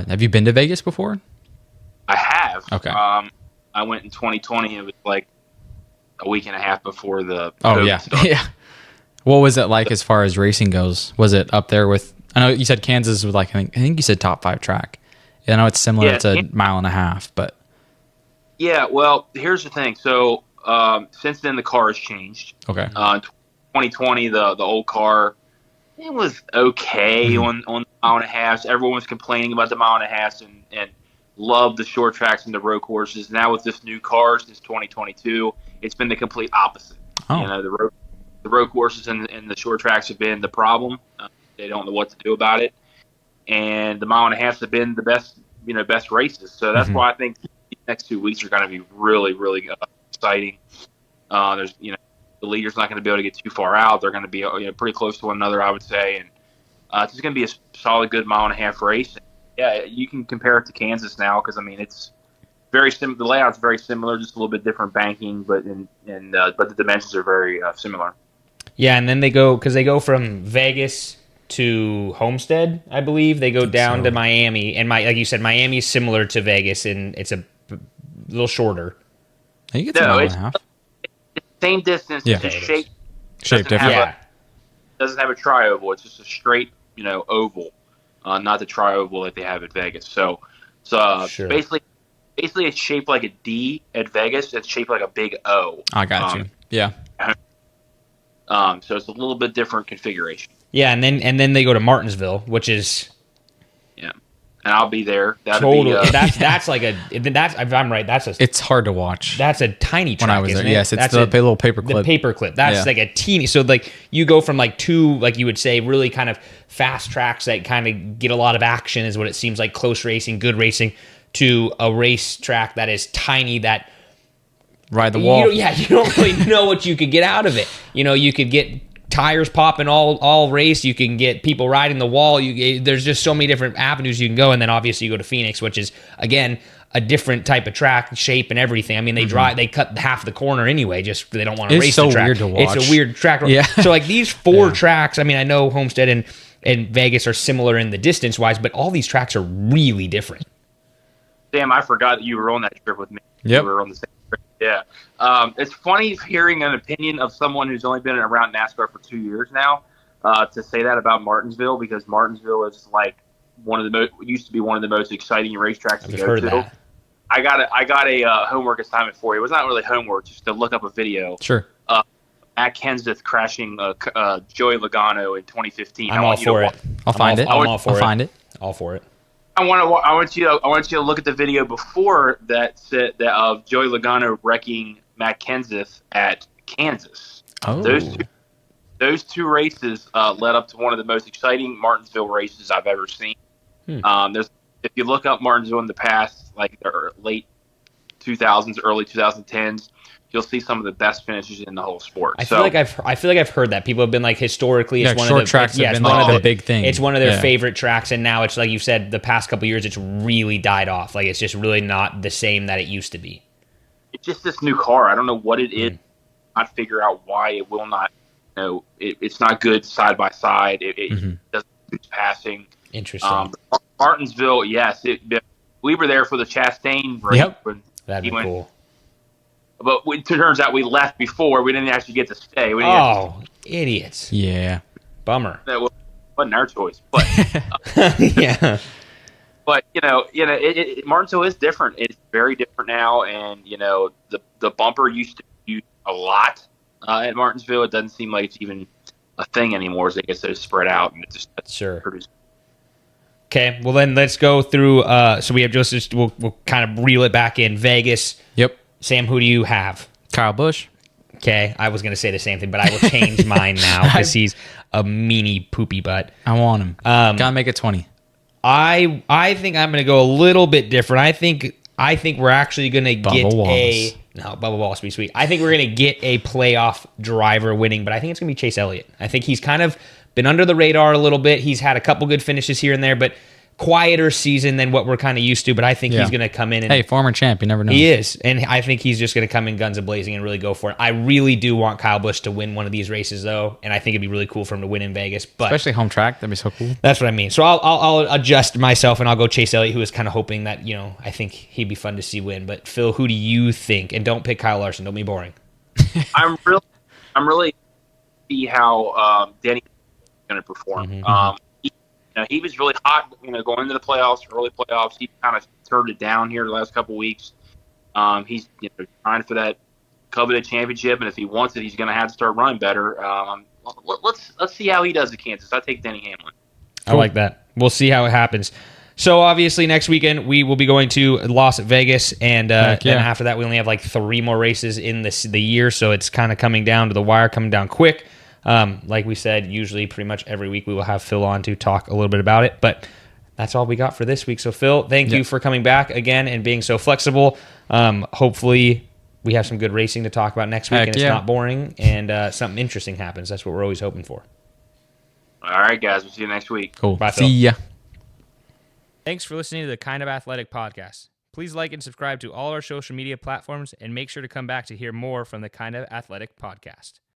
Have you been to Vegas before? I have. Okay. I went in 2020. It was like a week and a half before the Oh COVID yeah, started. yeah. What was it like as far as racing goes? Was it up there with? I know you said Kansas was like I think you said top 5 track. Yeah, I know it's similar. Yeah, It's a mile and a half, but yeah. Well, here's the thing. So since then, the car has changed. okay. 2020, the old car, it was okay Mhm. on the mile and a half. Everyone was complaining about the mile and a half and loved the short tracks and the road courses. Now with this new car since 2022, it's been the complete opposite. You Oh, know, the road courses and the short tracks have been the problem. They don't know what to do about it, and the mile and a half have been the best races. So that's hmm why I think the next 2 weeks are going to be really, really exciting. There's the leader's not going to be able to get too far out. They're going to be pretty close to one another, I would say, and it's just going to be a solid, good mile and a half race. And yeah, you can compare it to Kansas now because I mean it's very similar. The layout's very similar, just a little bit different banking, but but the dimensions are very similar. Yeah, and then they go from Vegas to Homestead, I believe. They go down so. to Miami, and like you said, Miami is similar to Vegas, and it's a little shorter. I think it's a No, mile and it's a half. same distance. Yeah. It's just shape Shape doesn't have different. Yeah, doesn't have a tri-oval. It's just a straight oval, not the tri-oval that they have at Vegas. So it's sure. basically it's shaped like a D at Vegas. It's shaped like a big O. I got you. Yeah. So it's a little bit different configuration. Yeah, and then they go to Martinsville, which is Yeah, and I'll be there. That'll totally be that's like that's if I'm right, It's hard to watch. that's a tiny track. When I was isn't there, it? yes, it's That's the a- little paper clip. The paperclip. That's Yeah. like a teeny. So like you go from like two, like you would say, really kind of fast tracks that kind of get a lot of action, is what it seems like, close racing, good racing, to a race track that is tiny that Ride the wall. you don't really know what you could get out of it. You could get tires popping all race. You can get people riding the wall. There's just so many different avenues you can go. And then obviously you go to Phoenix, which is again a different type of track, shape and everything. I mean, they cut half the corner anyway. Just they don't want to It's race so the track. weird to watch. It's a weird track. Yeah. So like these four tracks. I mean, I know Homestead and Vegas are similar in the distance wise, but all these tracks are really different. Damn, I forgot that you were on that trip with me. Yep. We were on the same trip. Yeah. It's funny hearing an opinion of someone who's only been around NASCAR for 2 years now to say that about Martinsville, because Martinsville is like used to be one of the most exciting racetracks to I've go heard to. that. I got a homework assignment for you. It was not really homework, just to look up a video. Sure. Matt Kenseth crashing Joey Logano in 2015. I'm all for it. I'll find it. I'm all for I'll it. find it. All for it. I want you to look at the video before that of Joey Logano wrecking Matt Kenseth at Kansas. Oh. Those two races led up to one of the most exciting Martinsville races I've ever seen. If you look up Martinsville in the past, like the late 2000s, early 2010s, you'll see some of the best finishes in the whole sport. I feel like I've heard that people have been like historically it's one short of the tracks have it's been one like of the big thing. It's one of their Yeah. favorite tracks, and now it's like you said, the past couple of years it's really died off. Like it's just really not the same that it used to be. it's just this new car. I don't know what it is. Not figure out why it will not. It's not good side by side. It doesn't produce passing. Interesting. Martinsville, yes, we were there for the Chastain race. Yep. When That'd he be went, cool. But it turns out we left before. We didn't actually get to stay. We didn't Oh, idiots! Yeah. Bummer. that wasn't our choice. But Yeah. but Martinsville is different. It's very different now, and the bumper used to be used a lot at Martinsville. It doesn't seem like it's even a thing anymore, as they get so spread out and it just Sure. produce. Okay. Well, then let's go through. So we have we'll kind of reel it back in. Vegas. Yep. Sam, who do you have? Kyle Busch. Okay, I was going to say the same thing, but I will change mine now because he's a meanie poopy butt. I want him. Gotta make it 20. I think I'm going to go a little bit different. I think we're actually going to get Wallace. Bubba Wallace would be sweet. I think we're going to get a playoff driver winning, but I think it's going to be Chase Elliott. I think he's kind of been under the radar a little bit. He's had a couple good finishes here and there, but quieter season than what we're kind of used to, but I think he's going to come in and Hey, former champ, you never know. he is, and I think he's just going to come in guns a-blazing and really go for it. I really do want Kyle Busch to win one of these races, though, and I think it'd be really cool for him to win in Vegas. But Especially home track. That'd be so cool. that's what I mean. So I'll adjust myself, and I'll go Chase Elliott, who was kind of hoping that, I think he'd be fun to see win. But, Phil, who do you think? And don't pick Kyle Larson. Don't be boring. I'm really see how Denny is going to perform. Mm-hmm. He was really hot, going into the playoffs, early playoffs. He kind of turned it down here the last couple of weeks. He's trying for that coveted championship, and if he wants it, he's going to have to start running better. Let's see how he does at Kansas. I take Denny Hamlin. I like that. We'll see how it happens. So obviously next weekend we will be going to Las Vegas, and then after that we only have like 3 more races in the year, so it's kind of coming down to the wire, coming down quick. Like we said, usually pretty much every week we will have Phil on to talk a little bit about it, but that's all we got for this week. So Phil, thank you for coming back again and being so flexible. Hopefully we have some good racing to talk about next week, and it's not boring, and something interesting happens. That's what we're always hoping for. All right, guys. We'll see you next week. Cool. Bye, Phil. See ya. Thanks for listening to the Kind of Athletic podcast. Please like and subscribe to all our social media platforms, and make sure to come back to hear more from the Kind of Athletic podcast.